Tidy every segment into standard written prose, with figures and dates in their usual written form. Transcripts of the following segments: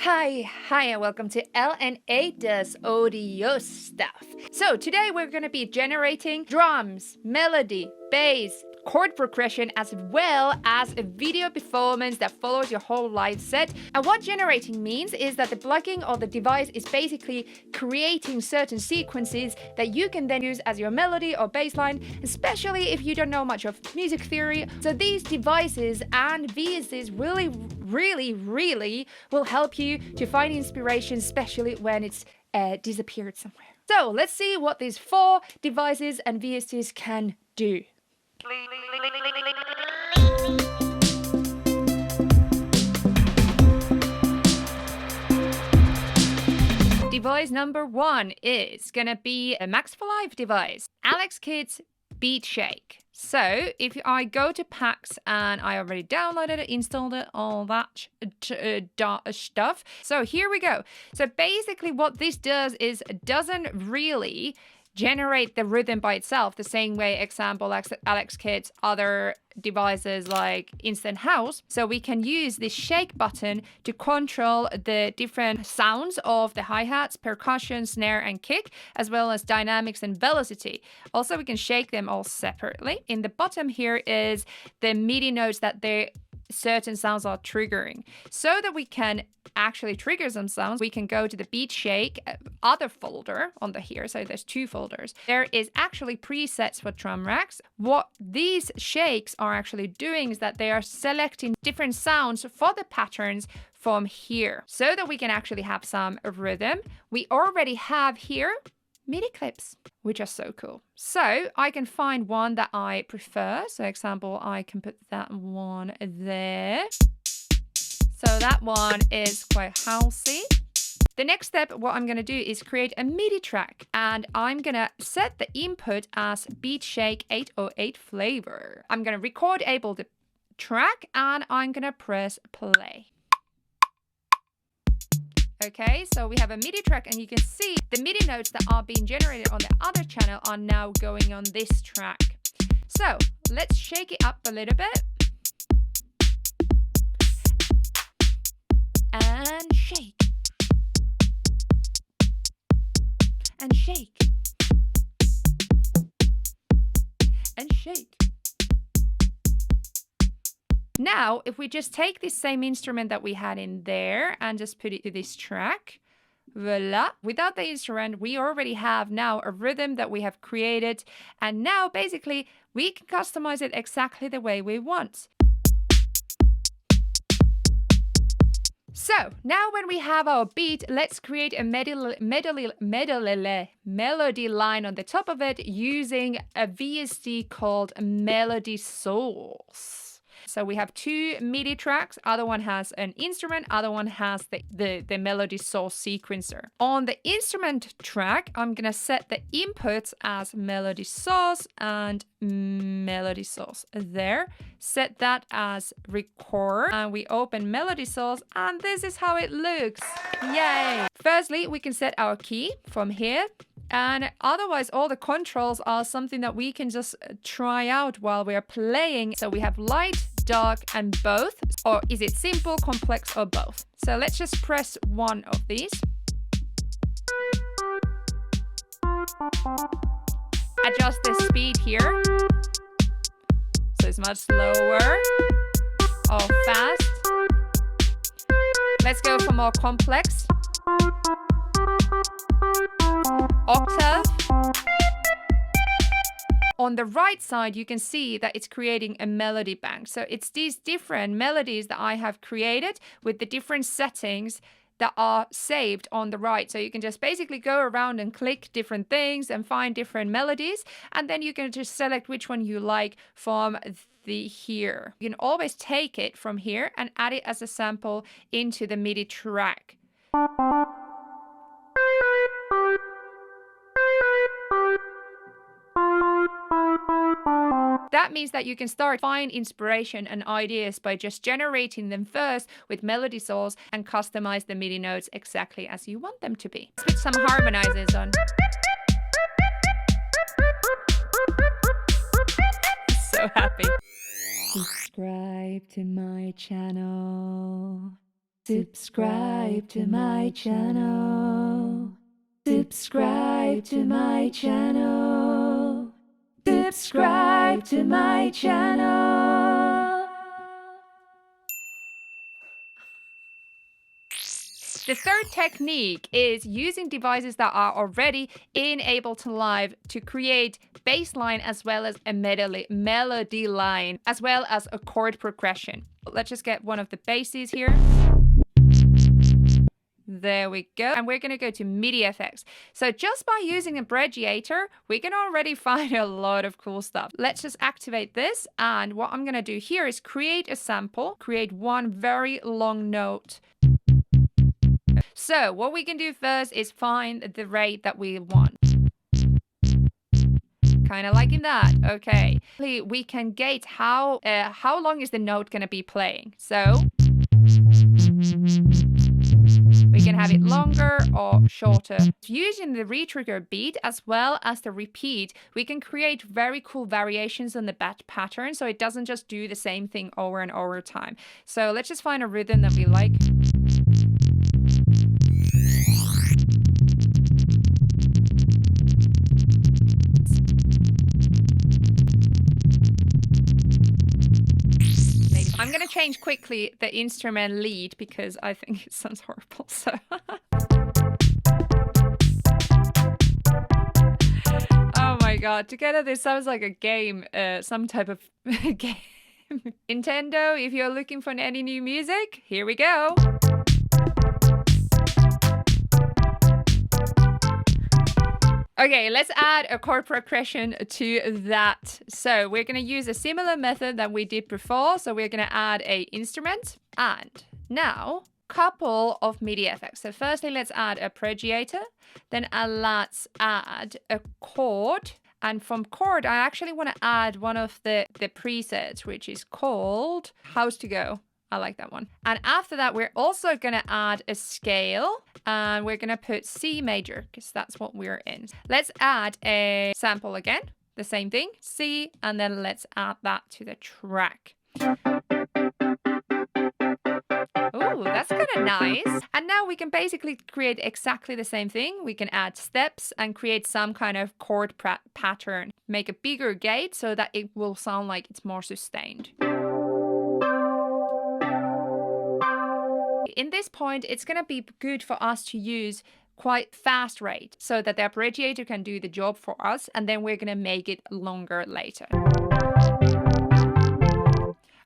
Hi, and welcome to LNA Does Audio Stuff. So today we're going to be generating drums, melody, bass, chord progression, as well as a video performance that follows your whole live set. And what generating means is that the plugin or the device is basically creating certain sequences that you can then use as your melody or bass line, especially if you don't know much of music theory. So these devices and VSTs really will help you to find inspiration, especially when it's disappeared somewhere. So let's see what these 4 devices and VSTs can do. Device number 1 is gonna be a Max for Live device, AlexKid's Beat Shake. So if I go to packs and I already downloaded it, installed it, all that stuff. So here we go. So basically what this does is it doesn't really generate the rhythm by itself the same way, example, AlexKid's other devices like Instant House. So we can use this shake button to control the different sounds of the hi-hats, percussion, snare, and kick, as well as dynamics and velocity. Also, we can shake them all separately. In the bottom here is the MIDI notes that certain sounds are triggering. So that we can actually trigger some sounds, we can go to the Beat Shake other folder on the here. So there's 2 folders. There is actually presets for drum racks. What these shakes are actually doing is that they are selecting different sounds for the patterns from here, so that we can actually have some rhythm. We already have here MIDI clips, which are so cool. So I can find one that I prefer. So example, I can put that one there. So that one is quite housey. The next step, what I'm going to do is create a MIDI track, and I'm going to set the input as Beat Shake 808 flavor. I'm going to record the track, and I'm going to press play. Okay, so we have a MIDI track, and you can see the MIDI notes that are being generated on the other channel are now going on this track. So let's shake it up a little bit. And shake. And shake. And shake. Now, if we just take this same instrument that we had in there and just put it to this track, voila. Without the instrument, we already have now a rhythm that we have created. And now, basically, we can customize it exactly the way we want. So, now when we have our beat, let's create a melody line on the top of it using a VST called Melody Source. So we have 2 MIDI tracks. Other one has an instrument, other one has the melody source sequencer. On the instrument track, I'm gonna set the inputs as melody source and melody source there. Set that as record, and we open melody source, and this is how it looks. Yay! Firstly, we can set our key from here. And otherwise, all the controls are something that we can just try out while we're playing. So we have light, dark, and both. Or is it simple, complex, or both? So let's just press one of these. Adjust the speed here. So it's much slower or fast. Let's go for more complex. Octave. On the right side, you can see that it's creating a melody bank. So it's these different melodies that I have created with the different settings that are saved on the right. So you can just basically go around and click different things and find different melodies. And then you can just select which one you like from the here. You can always take it from here and add it as a sample into the MIDI track. That means that you can start find inspiration and ideas by just generating them first with melody source and customize the MIDI notes exactly as you want them to be. Let's put some harmonizers on. So happy. Subscribe to my channel. Subscribe to my channel. Subscribe to my channel. Subscribe to my channel. The third technique is using devices that are already in Ableton Live to create bass line as well as a melody line, as well as a chord progression. Let's just get one of the basses here. There we go. And we're going to go to MIDI effects. So just by using a bridgeator, we can already find a lot of cool stuff. Let's just activate this. And what I'm going to do here is create a sample, create one very long note. So what we can do first is find the rate that we want. Kind of liking that. Okay. We can gauge how long is the note going to be playing. So we can have it longer or shorter. Using the retrigger beat as well as the repeat, we can create very cool variations on the pattern so it doesn't just do the same thing over and over time. So let's just find a rhythm that we like. I'm going to change quickly the instrument lead because I think it sounds horrible. So oh my god, together this sounds like a game, some type of game. Nintendo, if you're looking for any new music, here we go. Okay, let's add a chord progression to that. So we're going to use a similar method that we did before. So we're going to add a instrument and now couple of MIDI effects. So firstly, let's add a bridgeator. Then let's add a chord. And from chord, I actually want to add one of the presets, which is called House to Go. I like that one. And after that, we're also going to add a scale and we're going to put C major because that's what we're in. Let's add a sample again, the same thing, C, and then let's add that to the track. Oh, that's kind of nice. And now we can basically create exactly the same thing. We can add steps and create some kind of chord pattern. Make a bigger gate so that it will sound like it's more sustained. In this point, it's going to be good for us to use quite fast rate so that the bridgeator can do the job for us, and then we're going to make it longer later.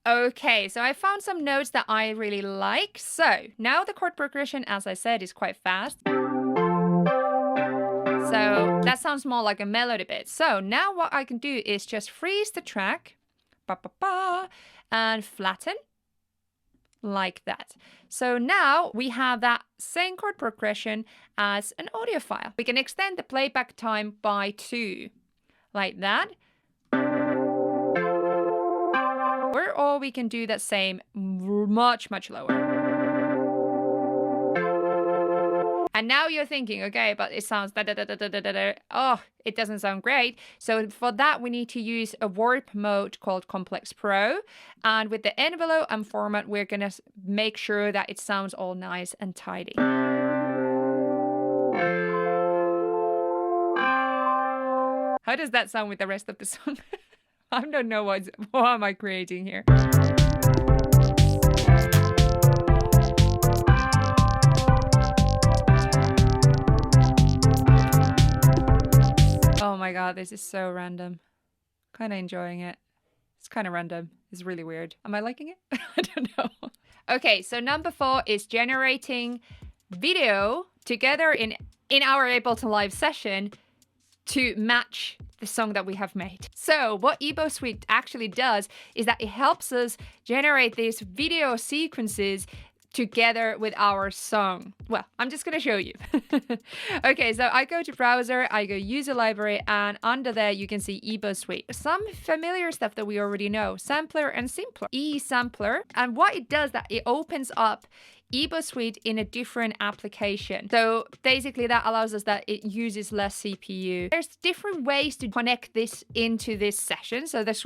Okay, so I found some notes that I really like. So now the chord progression, as I said, is quite fast. So that sounds more like a melody bit. So now what I can do is just freeze the track and flatten. Like that. So now we have that same chord progression as an audio file. We can extend the playback time by 2, like that. Or we can do that same much lower. And now you're thinking, okay, but it sounds oh, it doesn't sound great. So for that, we need to use a warp mode called Complex Pro. And with the envelope and format, we're going to make sure that it sounds all nice and tidy. How does that sound with the rest of the song? I don't know what am I creating here. Oh my god, this is so random. Kind of enjoying it. It's kind of random. It's really weird. Am I liking it? I don't know. Okay, so number 4 is generating video together in our Ableton Live session to match the song that we have made. So what EboSuite actually does is that it helps us generate these video sequences together with our song. Well, I'm just going to show you. Okay, so I go to browser, I go user library, and under there you can see EboSuite. Some familiar stuff that we already know, sampler and simpler. E-sampler, and what it does that it opens up EboSuite in a different application. So basically that allows us that it uses less CPU. There's different ways to connect this into this session. So there's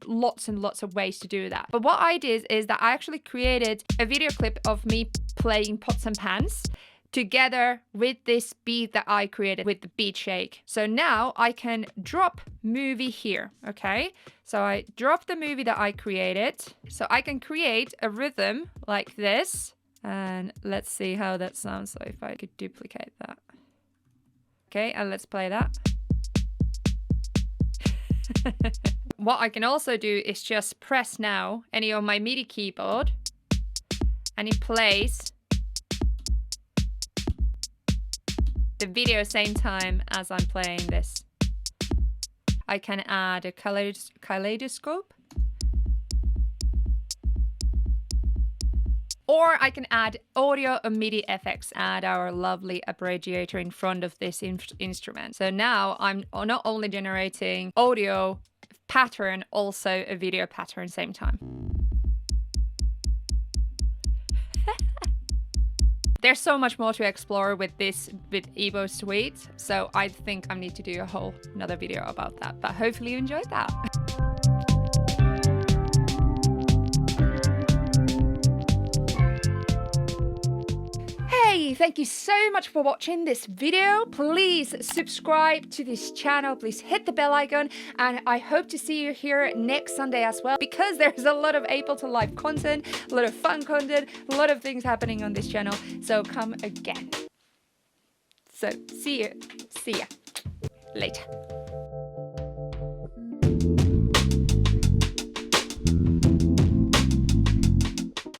lots and lots of ways to do that. But what I did is that I actually created a video clip of me playing pots and pans together with this beat that I created with the beat shake. So now I can drop movie here, okay? So I drop the movie that I created. So I can create a rhythm like this. And let's see how that sounds. So if I could duplicate that. Okay, and let's play that. What I can also do is just press now any on my MIDI keyboard and it plays the video same time as I'm playing this. I can add a kaleidoscope. Or I can add audio or MIDI effects, add our lovely arpeggiator in front of this instrument. So now I'm not only generating audio pattern, also a video pattern same time. There's so much more to explore with this, with EboSuite. So I think I need to do a whole another video about that, but hopefully you enjoyed that. Hey, thank you so much for watching this video. Please subscribe to this channel. Please hit the bell icon. And I hope to see you here next Sunday as well, because there's a lot of Ableton Live content, a lot of fun content, a lot of things happening on this channel. So come again. So see ya later.